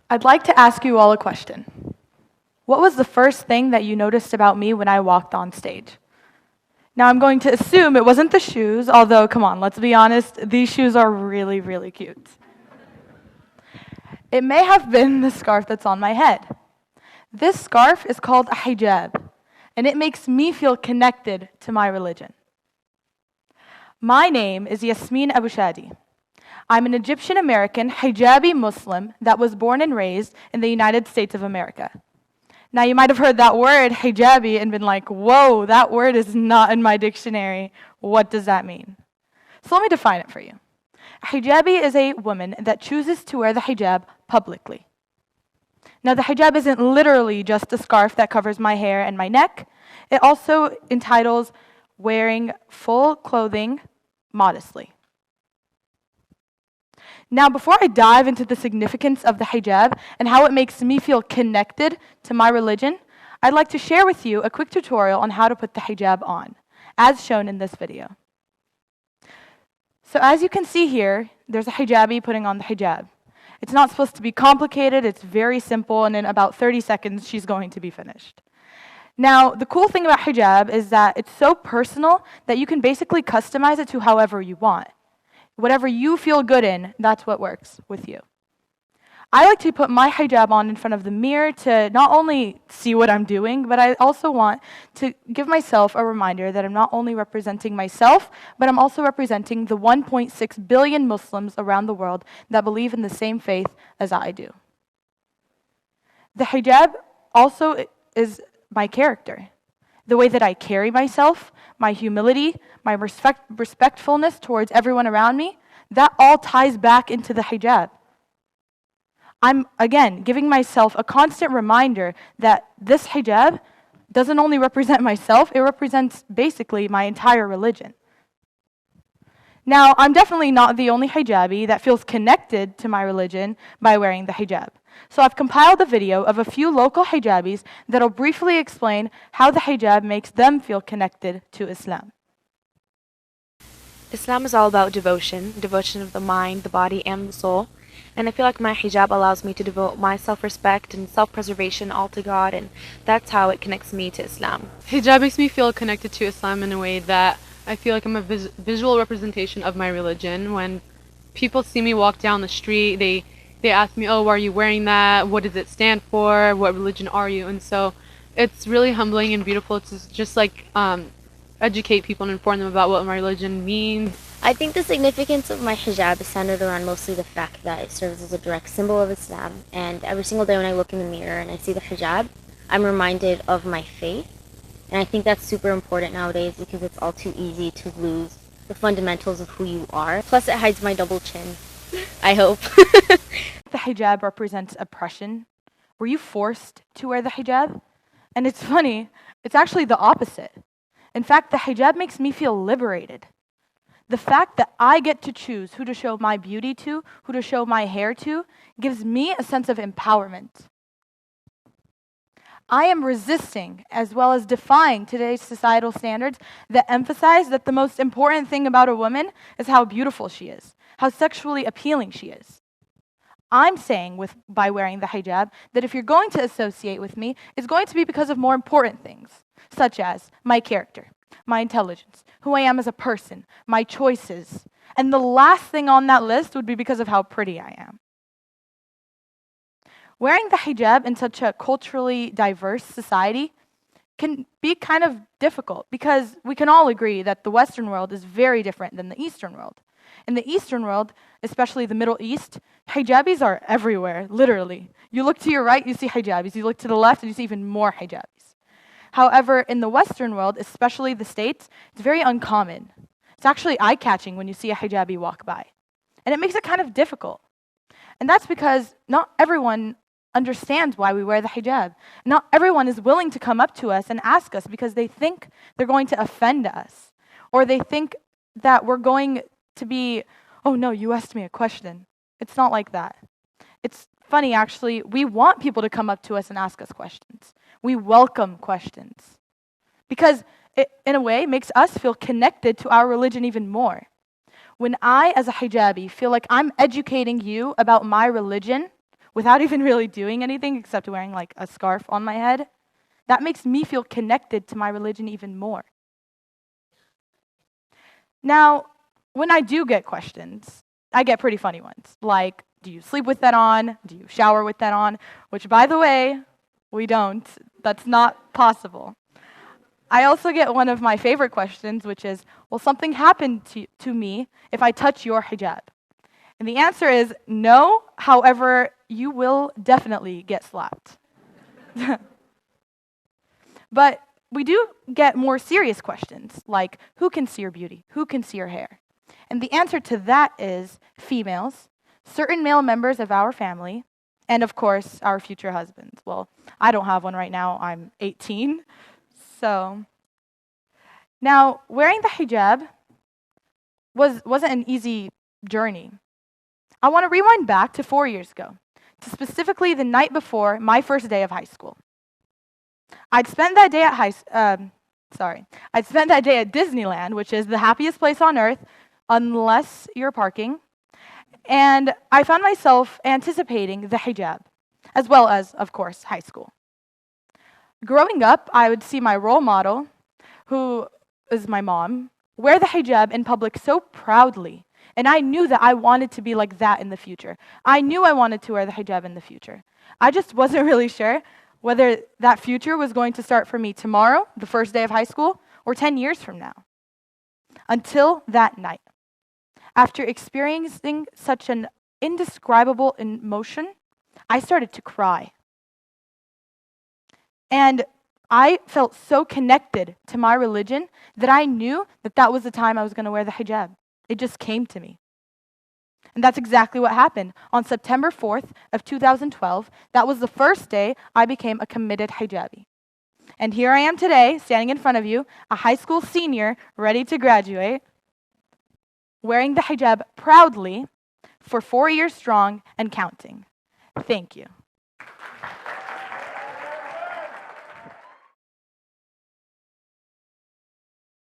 I'd like to ask you all a question. What was the first thing that you noticed about me when I walked on stage? Now, I'm going to assume it wasn't the shoes, although, come on, let's be honest, these shoes are really, really cute. It may have been the scarf that's on my head. This scarf is called a hijab, and it makes me feel connected to my religion. My name is Yasmine Abo-Shadi. I'm an Egyptian-American hijabi Muslim that was born and raised in the United States of America. Now, you might have heard that word, hijabi, and been like, whoa, that word is not in my dictionary. What does that mean? So let me define it for you. A hijabi is a woman that chooses to wear the hijab publicly. Now, the hijab isn't literally just a scarf that covers my hair and my neck. It also entitles wearing full clothing modestly. Now, before I dive into the significance of the hijab and how it makes me feel connected to my religion, I'd like to share with you a quick tutorial on how to put the hijab on, as shown in this video. So as you can see here, there's a hijabi putting on the hijab. It's not supposed to be complicated, it's very simple, and in about 30 seconds, she's going to be finished. Now, the cool thing about hijab is that it's so personal that you can basically customize it to however you want. Whatever you feel good in, that's what works with you. I like to put my hijab on in front of the mirror to not only see what I'm doing, but I also want to give myself a reminder that I'm not only representing myself, but I'm also representing the 1.6 billion Muslims around the world that believe in the same faith as I do. The hijab also is my character. The way that I carry myself, my humility, my respectfulness towards everyone around me, that all ties back into the hijab. I'm, again, giving myself a constant reminder that this hijab doesn't only represent myself, it represents basically my entire religion. Now, I'm definitely not the only hijabi that feels connected to my religion by wearing the hijab. So I've compiled a video of a few local hijabis that'll briefly explain how the hijab makes them feel connected to Islam. Islam is all about devotion of the mind, the body, and the soul. And I feel like my hijab allows me to devote my self-respect and self-preservation all to God, and that's how it connects me to Islam. Hijab makes me feel connected to Islam in a way that I feel like I'm a visual representation of my religion. When people see me walk down the street, they ask me, oh, why are you wearing that? What does it stand for? What religion are you? And so it's really humbling and beautiful to just like educate people and inform them about what my religion means. I think the significance of my hijab is centered around mostly the fact that it serves as a direct symbol of Islam. And every single day when I look in the mirror and I see the hijab, I'm reminded of my faith. And I think that's super important nowadays because it's all too easy to lose the fundamentals of who you are. Plus, it hides my double chin, I hope. The hijab represents oppression. Were you forced to wear the hijab? And it's funny, it's actually the opposite. In fact, the hijab makes me feel liberated. The fact that I get to choose who to show my beauty to, who to show my hair to, gives me a sense of empowerment. I am resisting as well as defying today's societal standards that emphasize that the most important thing about a woman is how beautiful she is, how sexually appealing she is. I'm saying by wearing the hijab that if you're going to associate with me, it's going to be because of more important things, such as my character, my intelligence, who I am as a person, my choices. And the last thing on that list would be because of how pretty I am. Wearing the hijab in such a culturally diverse society can be kind of difficult because we can all agree that the Western world is very different than the Eastern world. In the Eastern world, especially the Middle East, hijabis are everywhere, literally. You look to your right, you see hijabis. You look to the left, and you see even more hijabis. However, in the Western world, especially the States, it's very uncommon. It's actually eye-catching when you see a hijabi walk by. And it makes it kind of difficult. And that's because not everyone understands why we wear the hijab. Not everyone is willing to come up to us and ask us because they think they're going to offend us. Or they think that we're going to be, oh no, you asked me a question. It's not like that. It's funny, actually. We want people to come up to us and ask us questions. We welcome questions. Because it, in a way, makes us feel connected to our religion even more. When I, as a hijabi, feel like I'm educating you about my religion without even really doing anything except wearing like a scarf on my head, that makes me feel connected to my religion even more. Now, when I do get questions, I get pretty funny ones, like, do you sleep with that on? Do you shower with that on? Which, by the way, we don't. That's not possible. I also get one of my favorite questions, which is, will something happen to me if I touch your hijab? And the answer is no, however, you will definitely get slapped. But we do get more serious questions, like who can see your beauty? Who can see your hair? And the answer to that is females, certain male members of our family, and of course, our future husbands. Well, I don't have one right now. I'm 18. So now, wearing the hijab wasn't an easy journey. I want to rewind back to 4 years ago, to specifically the night before my first day of high school. I'd spent that day at Disneyland, which is the happiest place on earth, unless you're parking. And I found myself anticipating the hijab, as well as, of course, high school. Growing up, I would see my role model, who is my mom, wear the hijab in public so proudly. And I knew that I wanted to be like that in the future. I knew I wanted to wear the hijab in the future. I just wasn't really sure whether that future was going to start for me tomorrow, the first day of high school, or 10 years from now. Until that night. After experiencing such an indescribable emotion, I started to cry. And I felt so connected to my religion that I knew that that was the time I was going to wear the hijab. It just came to me. And that's exactly what happened. On September 4th of 2012, that was the first day I became a committed hijabi. And here I am today, standing in front of you, a high school senior ready to graduate, wearing the hijab proudly for 4 years strong and counting. Thank you.